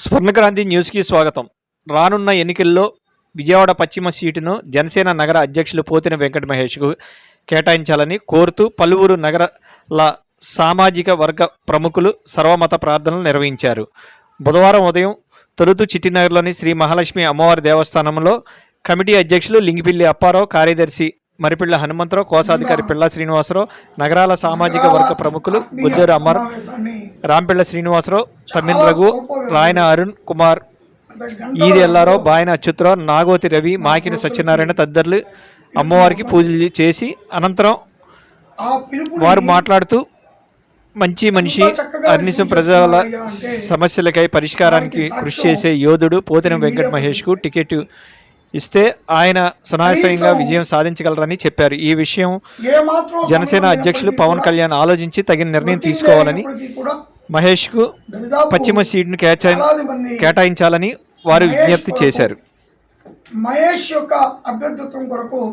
స్వర్ణక్రాంతి న్యూస్కి స్వాగతం. రానున్న ఎన్నికల్లో విజయవాడ పశ్చిమ సీటును జనసేన నగర అధ్యక్షులు పోతిన వెంకట మహేష్కు కేటాయించాలని కోరుతూ పలువురు నగరాల సామాజిక వర్గ ప్రముఖులు సర్వమత ప్రార్థనలు నిర్వహించారు. బుధవారం ఉదయం తొలుతు చిట్టినగర్లోని శ్రీ మహాలక్ష్మి అమ్మవారి దేవస్థానంలో కమిటీ అధ్యక్షులు లింగిపిల్లి అప్పారావు, కార్యదర్శి మరిపిళ్ల హనుమంతరావు, కోశాధికారి పిల్ల శ్రీనివాసరావు, నగరాల సామాజిక వర్గ ప్రముఖులు బుద్ధేరు అమర్, రాంపిళ్ల శ్రీనివాసరావు, తమ్మిన్ రఘు, రాయన అరుణ్ కుమార్, ఈది ఎల్లారావు, బాయన అచ్యుతరావు, నాగోతి రవి, మాకిన సత్యనారాయణ తదితరులు అమ్మవారికి పూజలు చేసి అనంతరం వారు మాట్లాడుతూ మంచి మనిషి, అన్ని ప్రజల సమస్యలకై పరిష్కారానికి కృషి చేసే యోధుడు పోతిన వెంకట మహేష్కు టికెట్ ఇస్తే ఆయన సునాయాసంగా విజయం సాధించగలరని చెప్పారు. ఈ విషయం జనసేన అధ్యక్షులు పవన్ కళ్యాణ్ ఆలోచించి తగిన నిర్ణయం తీసుకోవాలని, మహేష్కు పశ్చిమ సీట్ను కేటాయించాలని వారు విజ్ఞప్తి చేశారు. మహేష్ యొక్క అభ్యర్థిత్వం కొరకు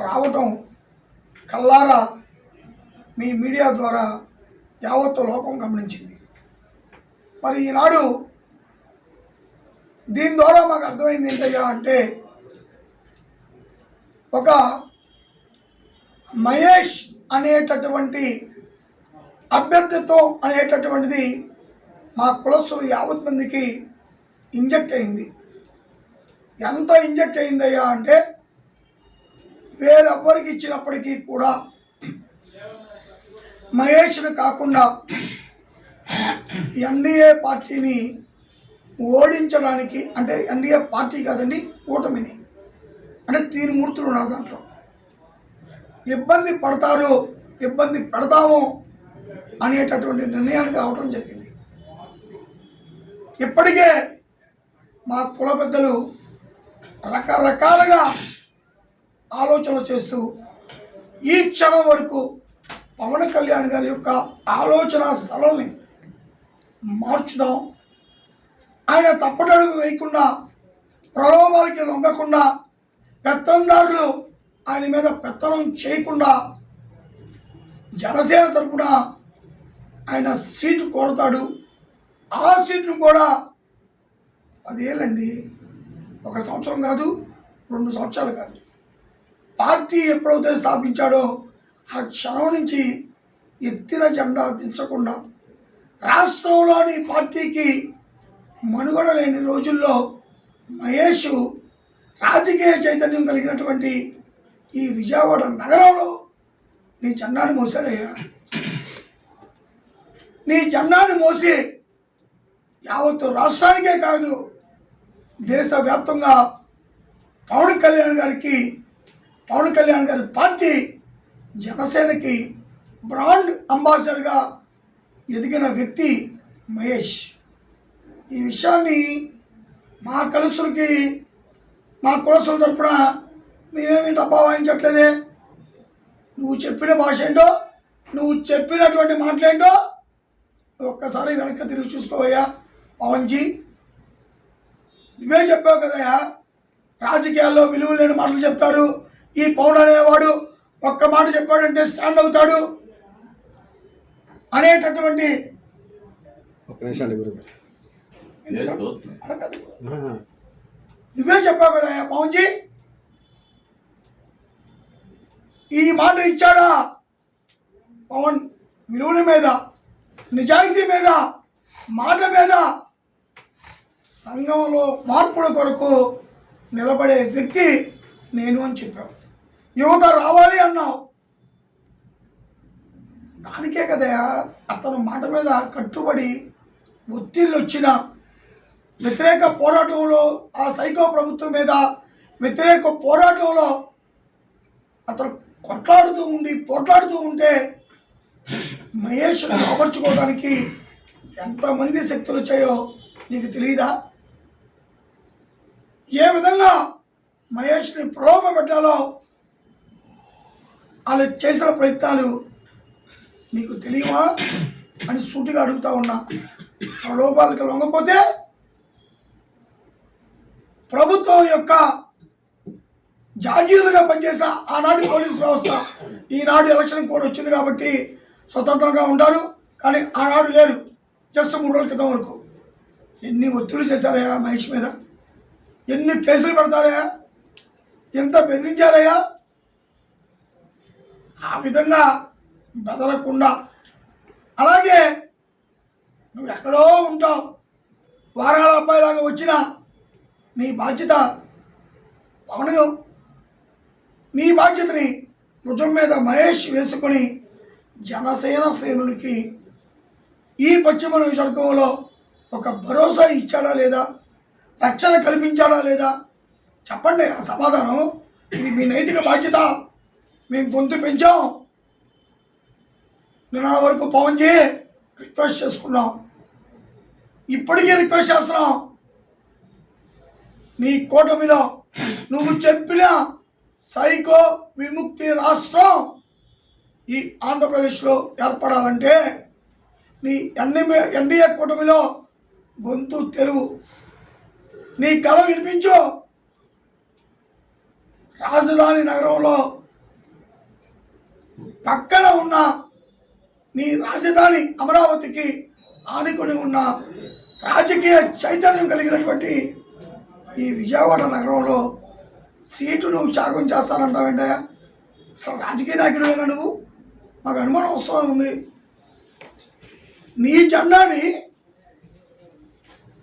రావటం కల్లారా మీ మీడియా ద్వారా యావత్తు లోకం గమనించింది. మరి ఈనాడు దీని ద్వారా మాకు అర్థమైంది ఏంటయ్యా అంటే, ఒక మహేష్ అనేటటువంటి అభ్యర్థిత్వం అనేటటువంటిది మా కులస్తులు యావత్ మందికి ఇంజెక్ట్ అయింది. ఎంత ఇంజెక్ట్ అయిందయ్యా అంటే, వేరెవ్వరికి ఇచ్చినప్పటికీ కూడా మహేష్ను కాకుండా ఎన్డీఏ పార్టీని ఓడించడానికి, అంటే ఎన్డీఏ పార్టీ కాదండి, కూటమిని, అంటే తీరుమూర్తులు ఉన్నారు దాంట్లో, ఇబ్బంది పడతారు, ఇబ్బంది పెడతాము అనేటటువంటి నిర్ణయానికి రావడం జరిగింది. ఇప్పటికే మా కుల పెద్దలు రకరకాలుగా ఆలోచనలు చేస్తూ ఈ క్షణం వరకు పవన్ కళ్యాణ్ గారి యొక్క ఆలోచన సరళని మార్చుదాం, ఆయన తప్పటడుగు వేయకుండా, ప్రలోభాలకి లొంగకుండా, పెత్తందారులు ఆయన మీద పెత్తనం చేయకుండా జనసేన తరపున ఆయన సీటు కోరతాడు. ఆ సీటును కూడా 10 ఏళ్ళండి, 1 సంవత్సరం కాదు, 2 సంవత్సరాలు కాదు, పార్టీ ఎప్పుడైతే స్థాపించాడో ఆ క్షణం నుంచి ఎత్తిన జెండా దించకుండా రాష్ట్రంలోని పార్టీకి మనుగడ లేని రోజుల్లో మహేష్ రాజకీయ చైతన్యం కలిగినటువంటి ఈ విజయవాడ నగరంలో నీ జెండాను మోసాడయ్యా. నీ జెండాను మోసి యావత్తు రాష్ట్రానికే కాదు, దేశవ్యాప్తంగా పవన్ కళ్యాణ్ గారి పార్టీ జనసేనకి బ్రాండ్ అంబాసిడర్గా ఎదిగిన వ్యక్తి మహేష్. ఈ విషయాన్ని మా కలుసులకి, మా కులసుల తరపున మేమేమి డబ్బా వాయించట్లేదే. నువ్వు చెప్పిన భాష ఏంటో, నువ్వు చెప్పినటువంటి మాటలేంటో ఒక్కసారి వెనక్కి తిరిగి చూసుకోవయ్యా పవన్జీ. నువ్వే చెప్పావు కదయ్యా, రాజకీయాల్లో విలువ లేని మాటలు చెప్తారు, ఈ పవన్ అనేవాడు ఒక్క మాట చెప్పాడంటే స్టాండ్ అవుతాడు అనేటటువంటి నువ్వే చెప్పావు కదా పవన్జీ. ఈ మాట ఇచ్చాడా పవన్? విలువల మీద, నిజాయితీ మీద, మాట మీద, సంఘంలో మార్పుల కొరకు నిలబడే వ్యక్తి నేను అని చెప్పావు. యువత రావాలి అన్నావు, దానికే కదయా అతను మాట మీద కట్టుబడి ఒత్తిళ్ళు వచ్చిన వ్యతిరేక పోరాటంలో, ఆ సైకో ప్రభుత్వం మీద వ్యతిరేక పోరాటంలో అతను పోట్లాడుతూ ఉంటే మహేష్ను అమర్చుకోవడానికి ఎంతమంది శక్తులు వచ్చాయో నీకు తెలియదా? ఏ విధంగా మహేష్ని ప్రలోభ పెట్టాలో వాళ్ళు చేసిన ప్రయత్నాలు నీకు తెలియవా అని సూటిగా అడుగుతా ఉన్నా. ప్రలోభాలకు లొంగపోతే ప్రభుత్వం యొక్క జాగీరులుగా పనిచేసిన ఆనాటి పోలీస్ వ్యవస్థ ఈనాడు ఎలక్షన్ కోడ్ వచ్చింది కాబట్టి స్వతంత్రంగా ఉంటారు, కానీ ఆనాడు లేరు. జస్ట్ 3 రోజుల క్రితం వరకు ఎన్ని ఒత్తిళ్లు చేశారయ్యా మహేష్ మీద, ఎన్ని కేసులు పెడతారయ్యా, ఎంత బెదిరించారయ్యా. ఆ విధంగా బెదరకుండా, అలాగే నువ్వు ఎక్కడో ఉంటావు, వారాల అబ్బాయిలాగా వచ్చిన నీ బాధ్యత పవన్, నీ బాధ్యతని భుజం మీద మహేష్ వేసుకొని జనసేన శ్రేణులకి ఈ పశ్చిమ నియోజకవర్గంలో ఒక భరోసా ఇచ్చాడా లేదా, రక్షణ కల్పించాడా లేదా చెప్పండి. ఆ సమాధానం, ఇది మీ నైతిక బాధ్యత. మేము గొంతు పెంచాం, నిన్న వరకు పవన్ చేయి రిక్వెస్ట్ చేసుకున్నాం, ఇప్పటికీ రిక్వెస్ట్ చేస్తున్నాం. నీ కూటమిలో నువ్వు చెప్పిన సైకో విముక్తి రాష్ట్రం ఈ ఆంధ్రప్రదేశ్లో ఏర్పడాలంటే నీ ఎన్డీఏ కూటమిలో గొంతు తెరువు, నీ గళం వినిపించు. రాజధాని నగరంలో పక్కన ఉన్న నీ రాజధాని అమరావతికి ఆనుకొని ఉన్న రాజకీయ చైతన్యం కలిగినటువంటి ఈ విజయవాడ నగరంలో సీటు నువ్వు త్యాగం చేస్తానంటావేంటయ్యా? అసలు రాజకీయ నాయకుడైనా నువ్వు? మాకు అనుమానం వస్తూ ఉంది. నీ జెండాని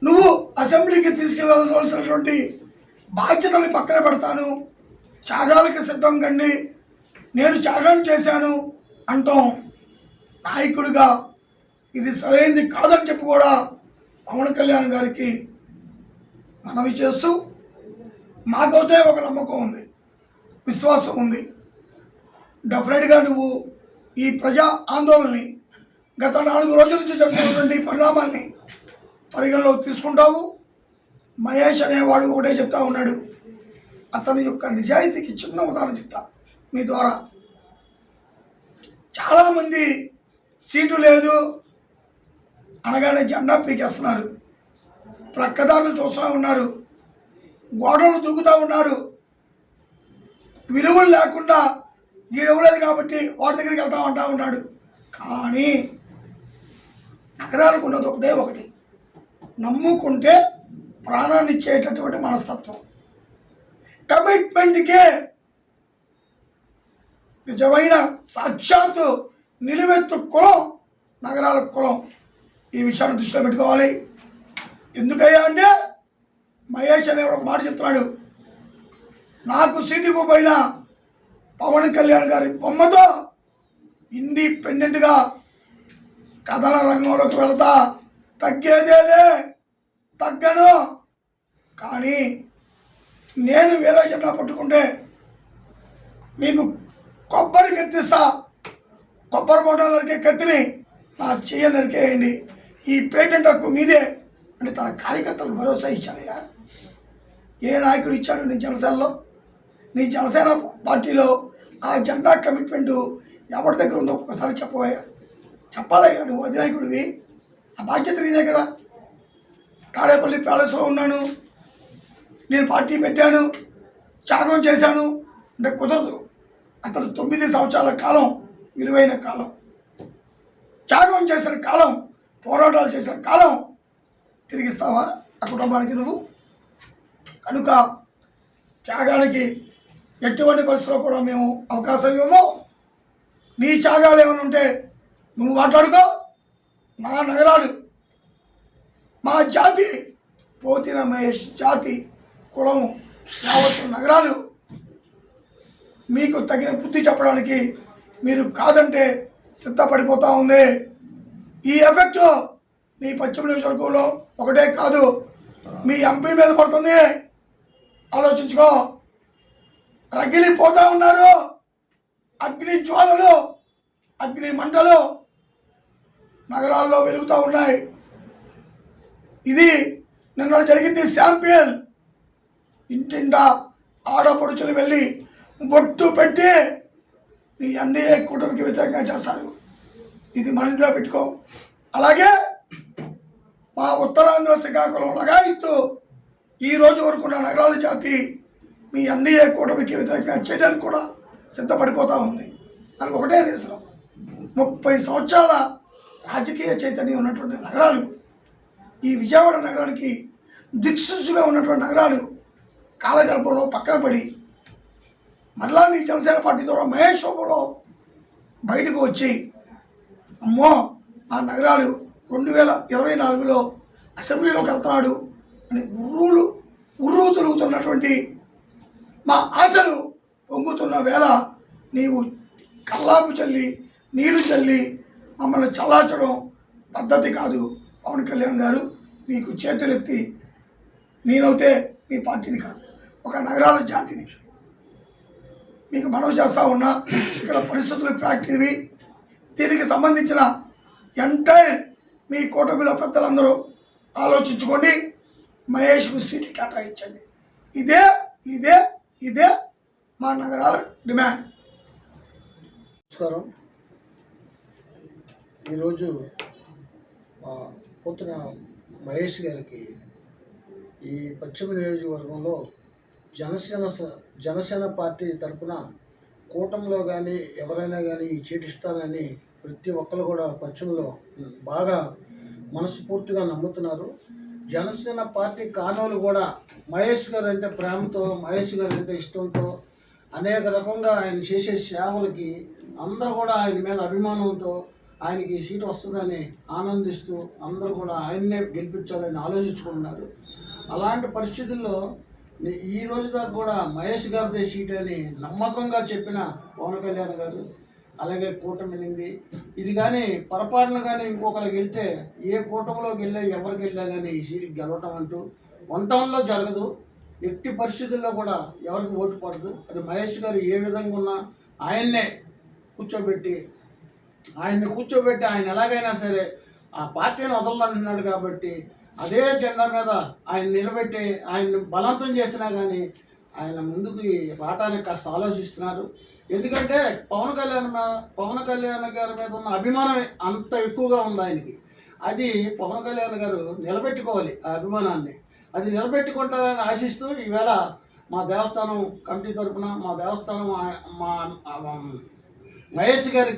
నువ్వు అసెంబ్లీకి తీసుకువెళ్ళవలసినటువంటి బాధ్యతని పక్కన పెడతాను, త్యాగాలకి సిద్ధం కండి, నేను త్యాగం చేశాను అంటాం. నాయకుడిగా ఇది సరైనది కాదని చెప్పి కూడా పవన్ కళ్యాణ్ గారికి మనవి చేస్తూ, మాకైతే ఒక నమ్మకం ఉంది, విశ్వాసం ఉంది. డెఫినెట్గా నువ్వు ఈ ప్రజా ఆందోళనని, గత 4 రోజుల నుంచి జరుగుతున్నటువంటి పరిణామాల్ని పరిగణలోకి తీసుకుంటావు. మహేష్ అనేవాడు ఒకటే చెప్తా ఉన్నాడు, అతని యొక్క నిజాయితీకి చిన్న ఉదాహరణ చెప్తా మీ ద్వారా. చాలామంది సీటు లేదు అనగానే జెండా పీకేస్తున్నారు, ప్రక్కదారులు చూస్తూ ఉన్నారు, గోడలు దూకుతూ ఉన్నారు, విలువలు లేకుండా ఈడవలేదు కాబట్టి వాడి దగ్గరికి వెళ్తామంటా ఉన్నాడు. కానీ నగరాలకు ఉన్నది ఒకటి, నమ్ముకుంటే ప్రాణాన్ని ఇచ్చేటటువంటి మనస్తత్వం, కమిట్మెంట్కే నిజమైన సాక్షాత్తు నిలువెత్తు కులం నగరాల కులం. ఈ విషయాన్ని దృష్టిలో పెట్టుకోవాలి. ఎందుకయ్యా అంటే మహేష్ అనే ఒక మాట చెప్తున్నాడు, నాకు సీటు ఇవ్వకపోయినా పవన్ కళ్యాణ్ గారి బొమ్మతో ఇండిపెండెంట్గా కథన రంగంలోకి వెళతా, తగ్గేదేలే, తగ్గను. కానీ నేను వేరే జెండా పట్టుకుంటే మీకు కొబ్బరి కత్తిస్తా, కొబ్బరి బొండాలు నరికే కత్తిని నా చెయ్య నరికేయండి, ఈ పేటెంట్ హక్కు మీదే అని తన కార్యకర్తలకు భరోసా ఇచ్చాడయ్యా. ఏ నాయకుడు ఇచ్చాడు నీ జనసేనలో? నీ జనసేన పార్టీలో ఆ జెండా కమిట్మెంటు ఎవరి దగ్గర ఉందో ఒక్కసారి చెప్పవయ్యా. చెప్పాలయ్యా, నువ్వు అధినాయకుడివి, ఆ బాధ్యత నీదే కదా. తాడేపల్లి ప్యాలెస్లో ఉన్నాను, నేను పార్టీ పెట్టాను, త్యాగం చేశాను అంటే కుదరదు. అతను 9 సంవత్సరాల కాలం, విలువైన కాలం, త్యాగం చేసిన కాలం, పోరాటాలు చేసిన కాలం తిరిగిస్తావా ఆ కుటుంబానికి నువ్వు? కనుక త్యాగానికి ఎటువంటి పరిస్థితుల్లో కూడా మేము అవకాశం ఇవ్వము. నీ త్యాగాలు ఏమైనా ఉంటే నువ్వు మాట్లాడుకో. మా నగరాలు, మా జాతి, పోతిన మహేష్ జాతి, కులము, యావత్తు నగరాలు మీకు తగిన బుద్ధి చెప్పడానికి మీరు కాదంటే సిద్ధపడిపోతూ ఉంది. ఈ ఎఫెక్ట్ నీ పశ్చిమ నియోజకవర్గంలో ఒకటే కాదు, మీ ఎంపీ మీద పడుతుంది. ఆలోచించుకో. రగిలిపోతూ ఉన్నారు, అగ్ని జ్వాలలు, అగ్ని మంటలు నగరాల్లో వెలుగుతూ ఉన్నాయి. ఇది నిన్న జరిగింది శాంపిల్. ఇంటిండా ఆడపడుచులు వెళ్ళి బొట్టు పెట్టి ఈ ఎన్డీఏ కూటమికి వ్యతిరేకంగా చేస్తారు. ఇది మన ఇంట్లో పెట్టుకో. అలాగే మా ఉత్తరాంధ్ర శ్రీకాకుళం లగాయిత్తు ఈ రోజు వరకు ఉన్న నగరాల జాతి మీ ఎన్డీఏ కూటమికి వ్యతిరేకంగా చేయడానికి కూడా సిద్ధపడిపోతూ ఉంది. దానికి ఒకటే రీజన్, 30 సంవత్సరాల రాజకీయ చైతన్యం ఉన్నటువంటి నగరాలు ఈ విజయవాడ నగరానికి దిక్సూచిగా ఉన్నటువంటి నగరాలు కాలగర్భంలో పక్కన పడి మళ్ళా నీ జనసేన పార్టీ ద్వారా మహేష్ రూపంలో బయటకు వచ్చి అమ్మో ఆ నగరాలు 2024లో అసెంబ్లీలోకి వెళ్తున్నాడు అని ఉర్రూ తొలుగుతున్నటువంటి మా ఆశలు పొంగుతున్న వేళ నీవు కల్లాపు చల్లి నీళ్లు చల్లి మమ్మల్ని చల్లార్చడం పద్ధతి కాదు పవన్ కళ్యాణ్ గారు. మీకు చేతులెత్తి నేనైతే మీ పార్టీని కాదు ఒక నగరాల జాతిని మీకు మనవి చేస్తూ ఉన్నా. ఇక్కడ పరిస్థితులు ఫ్యాక్టరీ దీనికి సంబంధించిన ఎంటైర్ మీ కూటమిలో పెద్దలందరూ ఆలోచించుకోండి, మహేష్కు సీటు కేటాయించండి. ఇదే ఇదే ఇదే మా నగరాల డిమాండ్. నమస్కారం. ఈరోజు పోతున్న మహేష్ గారికి ఈ పశ్చిమ నియోజకవర్గంలో జనసేన పార్టీ తరఫున కూటమిలో కానీ ఎవరైనా కానీ ఈ చీటు ఇస్తానని ప్రతి ఒక్కరు కూడా పశ్చిమలో బాగా మనస్ఫూర్తిగా నమ్ముతున్నారు. జనసేన పార్టీ కానోలు కూడా మహేష్ గారు అంటే ప్రేమతో, మహేష్ గారు అంటే ఇష్టంతో, అనేక రకంగా ఆయన చేసే సేవలకి అందరూ కూడా ఆయన మీద అభిమానంతో ఆయనకి సీటు వస్తుందని ఆనందిస్తూ అందరూ కూడా ఆయన్నే గెలిపించాలని ఆలోచించుకుంటున్నారు. అలాంటి పరిస్థితుల్లో ఈ రోజు దాకా కూడా మహేష్ గారిదే సీట్ అని నమ్మకంగా చెప్పిన పవన్ కళ్యాణ్ గారు, అలాగే కూటమి నుండి ఇది కానీ పొరపాటున కానీ ఇంకొకరికి వెళ్తే ఏ కూటమిలోకి వెళ్ళా ఎవరికి వెళ్ళా కానీ ఈ సీటుకి గెలవటం అంటూ వన్ టౌన్లో జరగదు. ఎట్టి పరిస్థితుల్లో కూడా ఎవరికి ఓటు పడదు. అది మహేష్ గారు ఏ విధంగా ఉన్నా ఆయన్నే కూర్చోబెట్టి ఆయన ఎలాగైనా సరే ఆ పార్టీని వదలనంటున్నాడు కాబట్టి అదే జెండా మీద ఆయన నిలబెట్టి ఆయన్ని బలవంతం చేసినా కానీ ఆయన ముందుకు రావటానికి కాస్త ఆలోచిస్తున్నారు. ఎందుకంటే పవన్ కళ్యాణ్ గారి మీద ఉన్న అభిమానం అంత ఎక్కువగా ఉంది ఆయనకి. అది పవన్ కళ్యాణ్ గారు నిలబెట్టుకోవాలి. ఆ అభిమానాన్ని అది నిలబెట్టుకుంటారని ఆశిస్తూ ఈవేళ మా దేవస్థానం కమిటీ తరఫున మా దేవస్థానం మా మహేష్ గారి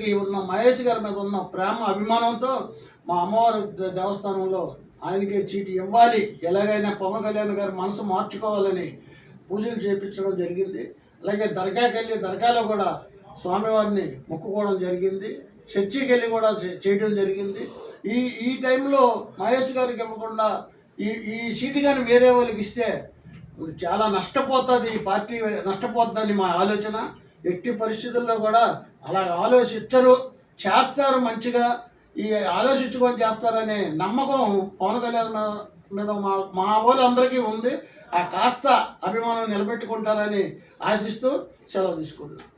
మీద ఉన్న ప్రేమ అభిమానంతో మా అమ్మవారి దేవస్థానంలో ఆయనకి చీటి ఇవ్వాలి, ఎలాగైనా పవన్ కళ్యాణ్ గారి మనసు మార్చుకోవాలని పూజలు చేయించడం జరిగింది. అలాగే దర్గాలో కూడా స్వామివారిని మొక్కుకోవడం జరిగింది. చర్చికి వెళ్ళి కూడా చేయడం జరిగింది. ఈ టైంలో మహేష్ గారికి ఇవ్వకుండా ఈ సీటు కానీ వేరే వాళ్ళకి ఇస్తే చాలా నష్టపోతుంది, ఈ పార్టీ నష్టపోతుందని మా ఆలోచన. ఎట్టి పరిస్థితుల్లో కూడా అలా చేస్తారు మంచిగా, ఈ ఆలోచించుకొని చేస్తారనే నమ్మకం పవన్ కళ్యాణ్ మీద మా వాళ్ళందరికీ ఉంది. ఆ కాస్త అభిమానం నిలబెట్టుకుంటారని ఆశిస్తూ సెలవు తీసుకుంటున్నాను.